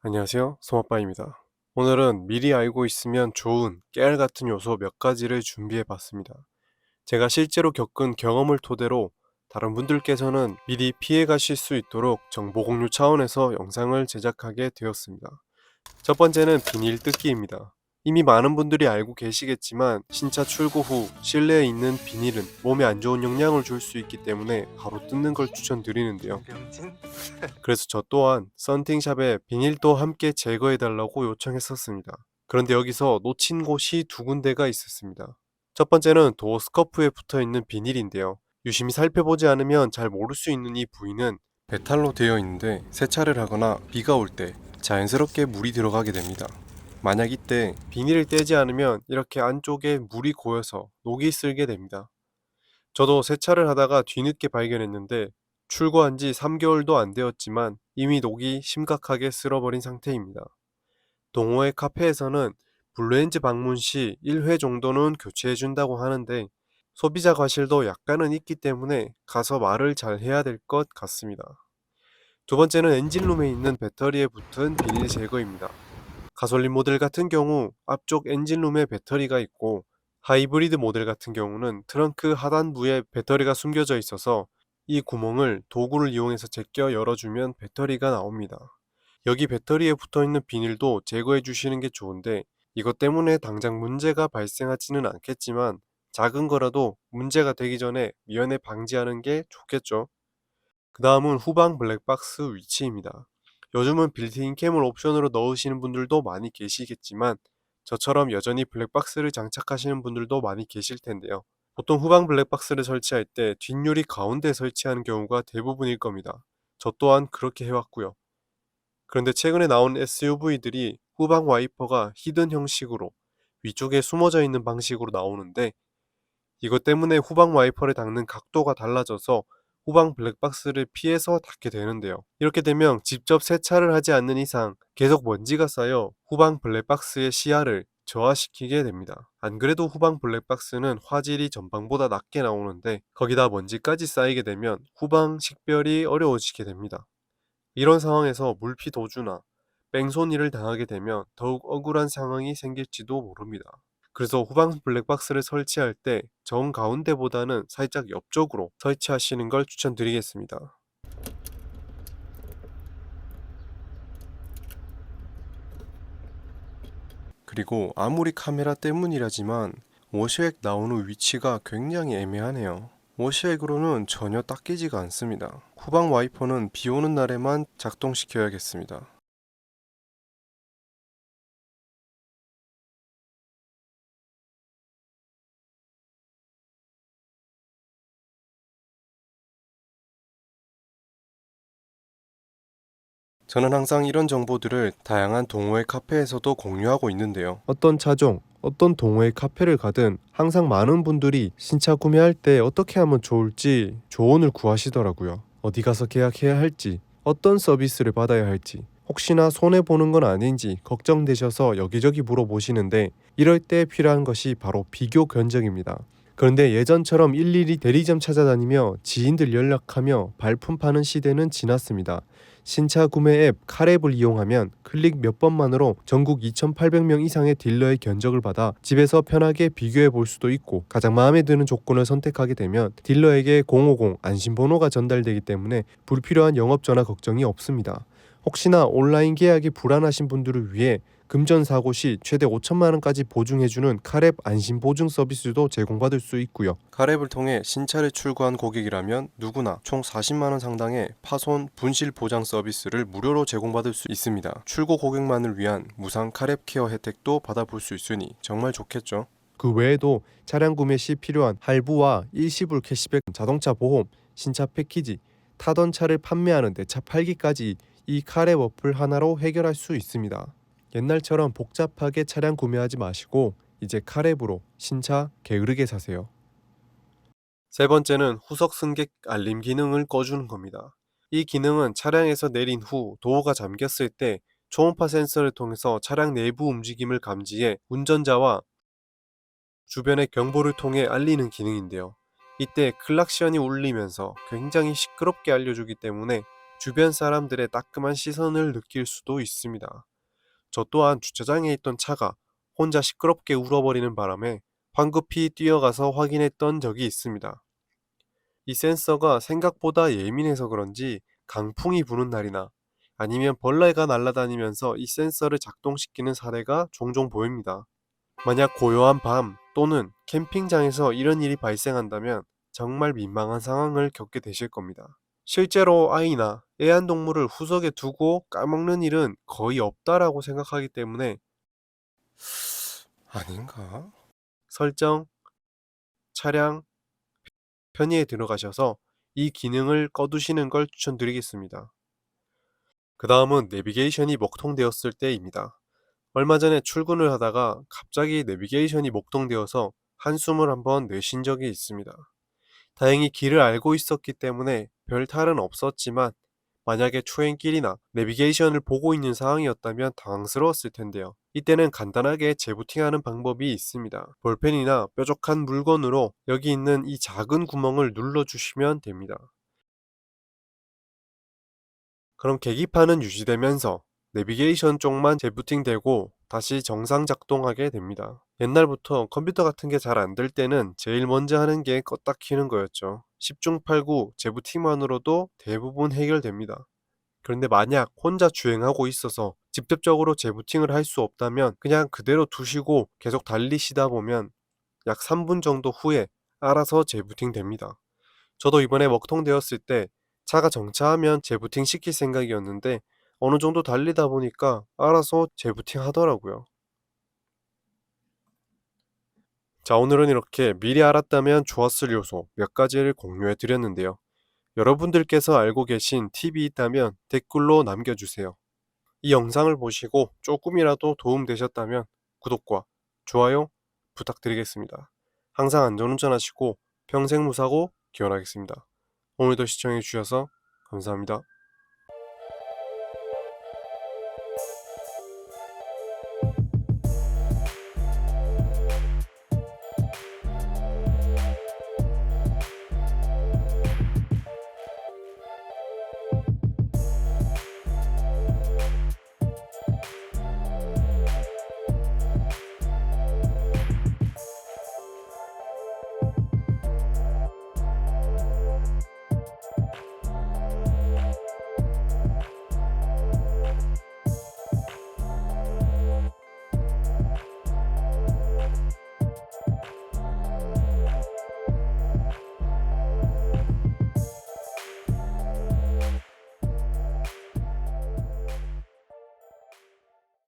안녕하세요. 소아빠입니다. 오늘은 미리 알고 있으면 좋은 깨알 같은 요소 몇 가지를 준비해 봤습니다. 제가 실제로 겪은 경험을 토대로 다른 분들께서는 미리 피해 가실 수 있도록 정보 공유 차원에서 영상을 제작하게 되었습니다. 첫 번째는 비닐 뜯기입니다. 이미 많은 분들이 알고 계시겠지만 신차 출고 후 실내에 있는 비닐은 몸에 안 좋은 영향을 줄 수 있기 때문에 바로 뜯는 걸 추천드리는데요. 그래서 저 또한 썬팅샵에 비닐도 함께 제거해달라고 요청했었습니다. 그런데 여기서 놓친 곳이 두 군데가 있었습니다. 첫 번째는 도어 스커프에 붙어 있는 비닐인데요. 유심히 살펴보지 않으면 잘 모를 수 있는 이 부위는 배탈로 되어 있는데 세차를 하거나 비가 올 때 자연스럽게 물이 들어가게 됩니다. 만약 이때 비닐을 떼지 않으면 이렇게 안쪽에 물이 고여서 녹이 슬게 됩니다. 저도 세차를 하다가 뒤늦게 발견했는데 출고한 지 3개월도 안 되었지만 이미 녹이 심각하게 쓸어버린 상태입니다. 동호회 카페에서는 블루엔즈 방문 시 1회 정도는 교체해준다고 하는데 소비자 과실도 약간은 있기 때문에 가서 말을 잘 해야 될 것 같습니다. 두 번째는 엔진룸에 있는 배터리에 붙은 비닐 제거입니다. 가솔린 모델 같은 경우 앞쪽 엔진룸에 배터리가 있고 하이브리드 모델 같은 경우는 트렁크 하단부에 배터리가 숨겨져 있어서 이 구멍을 도구를 이용해서 제껴 열어주면 배터리가 나옵니다. 여기 배터리에 붙어있는 비닐도 제거해 주시는 게 좋은데 이것 때문에 당장 문제가 발생하지는 않겠지만 작은 거라도 문제가 되기 전에 미연에 방지하는 게 좋겠죠. 그 다음은 후방 블랙박스 위치입니다. 요즘은 빌트인 캠을 옵션으로 넣으시는 분들도 많이 계시겠지만 저처럼 여전히 블랙박스를 장착하시는 분들도 많이 계실 텐데요. 보통 후방 블랙박스를 설치할 때 뒷유리 가운데 설치하는 경우가 대부분일 겁니다. 저 또한 그렇게 해왔고요. 그런데 최근에 나온 SUV들이 후방 와이퍼가 히든 형식으로 위쪽에 숨어져 있는 방식으로 나오는데 이것 때문에 후방 와이퍼를 닦는 각도가 달라져서 후방 블랙박스를 피해서 닦게 되는데요. 이렇게 되면 직접 세차를 하지 않는 이상 계속 먼지가 쌓여 후방 블랙박스의 시야를 저하시키게 됩니다. 안 그래도 후방 블랙박스는 화질이 전방보다 낮게 나오는데 거기다 먼지까지 쌓이게 되면 후방 식별이 어려워지게 됩니다. 이런 상황에서 물피 도주나 뺑소니를 당하게 되면 더욱 억울한 상황이 생길지도 모릅니다. 그래서 후방 블랙박스를 설치할 때 정가운데보다는 살짝 옆쪽으로 설치하시는 걸 추천드리겠습니다. 그리고 아무리 카메라 때문이라지만 워시액 나오는 위치가 굉장히 애매하네요. 워시액으로는 전혀 닦이지가 않습니다. 후방 와이퍼는 비 오는 날에만 작동시켜야겠습니다. 저는 항상 이런 정보들을 다양한 동호회 카페에서도 공유하고 있는데요. 어떤 차종, 어떤 동호회 카페를 가든 항상 많은 분들이 신차 구매할 때 어떻게 하면 좋을지 조언을 구하시더라고요. 어디 가서 계약해야 할지, 어떤 서비스를 받아야 할지, 혹시나 손해보는 건 아닌지 걱정되셔서 여기저기 물어보시는데 이럴 때 필요한 것이 바로 비교 견적입니다. 그런데 예전처럼 일일이 대리점 찾아다니며 지인들 연락하며 발품 파는 시대는 지났습니다. 신차 구매 앱 카랩을 이용하면 클릭 몇 번만으로 전국 2,800명 이상의 딜러의 견적을 받아 집에서 편하게 비교해 볼 수도 있고 가장 마음에 드는 조건을 선택하게 되면 딜러에게 050 안심번호가 전달되기 때문에 불필요한 영업 전화 걱정이 없습니다. 혹시나 온라인 계약이 불안하신 분들을 위해 금전사고 시 최대 5천만 원까지 보증해주는 카랩 안심보증 서비스도 제공받을 수 있고요. 카랩을 통해 신차를 출고한 고객이라면 누구나 총 40만 원 상당의 파손 분실 보장 서비스를 무료로 제공받을 수 있습니다. 출고 고객만을 위한 무상 카랩 케어 혜택도 받아볼 수 있으니 정말 좋겠죠. 그 외에도 차량 구매 시 필요한 할부와 일시불 캐시백, 자동차 보험, 신차 패키지, 타던 차를 판매하는 데 차 팔기까지 이 카랩 어플 하나로 해결할 수 있습니다. 옛날처럼 복잡하게 차량 구매하지 마시고 이제 카랩으로 신차 게으르게 사세요. 세 번째는 후석 승객 알림 기능을 꺼주는 겁니다. 이 기능은 차량에서 내린 후 도어가 잠겼을 때 초음파 센서를 통해서 차량 내부 움직임을 감지해 운전자와 주변의 경보를 통해 알리는 기능인데요. 이때 클락션이 울리면서 굉장히 시끄럽게 알려주기 때문에 주변 사람들의 따끔한 시선을 느낄 수도 있습니다. 저 또한 주차장에 있던 차가 혼자 시끄럽게 울어버리는 바람에 황급히 뛰어가서 확인했던 적이 있습니다. 이 센서가 생각보다 예민해서 그런지 강풍이 부는 날이나 아니면 벌레가 날아다니면서 이 센서를 작동시키는 사례가 종종 보입니다. 만약 고요한 밤 또는 캠핑장에서 이런 일이 발생한다면 정말 민망한 상황을 겪게 되실 겁니다. 실제로 아이나 애완동물을 후석에 두고 까먹는 일은 거의 없다라고 생각하기 때문에 아닌가? 설정, 차량, 편의에 들어가셔서 이 기능을 꺼두시는 걸 추천드리겠습니다. 그 다음은 내비게이션이 먹통되었을 때입니다. 얼마 전에 출근을 하다가 갑자기 내비게이션이 먹통되어서 한숨을 한번 내쉰 적이 있습니다. 다행히 길을 알고 있었기 때문에 별 탈은 없었지만 만약에 초행길이나 내비게이션을 보고 있는 상황이었다면 당황스러웠을 텐데요. 이때는 간단하게 재부팅하는 방법이 있습니다. 볼펜이나 뾰족한 물건으로 여기 있는 이 작은 구멍을 눌러주시면 됩니다. 그럼 계기판은 유지되면서 내비게이션 쪽만 재부팅되고 다시 정상 작동하게 됩니다. 옛날부터 컴퓨터 같은 게 잘 안 될 때는 제일 먼저 하는 게 껐다 키는 거였죠. 10중 8구 재부팅만으로도 대부분 해결됩니다. 그런데 만약 혼자 주행하고 있어서 직접적으로 재부팅을 할 수 없다면 그냥 그대로 두시고 계속 달리시다 보면 약 3분 정도 후에 알아서 재부팅 됩니다. 저도 이번에 먹통되었을 때 차가 정차하면 재부팅 시킬 생각이었는데 어느 정도 달리다 보니까 알아서 재부팅 하더라고요. 자, 오늘은 이렇게 미리 알았다면 좋았을 요소 몇 가지를 공유해 드렸는데요. 여러분들께서 알고 계신 팁이 있다면 댓글로 남겨주세요. 이 영상을 보시고 조금이라도 도움되셨다면 구독과 좋아요 부탁드리겠습니다. 항상 안전운전하시고 평생 무사고 기원하겠습니다. 오늘도 시청해 주셔서 감사합니다.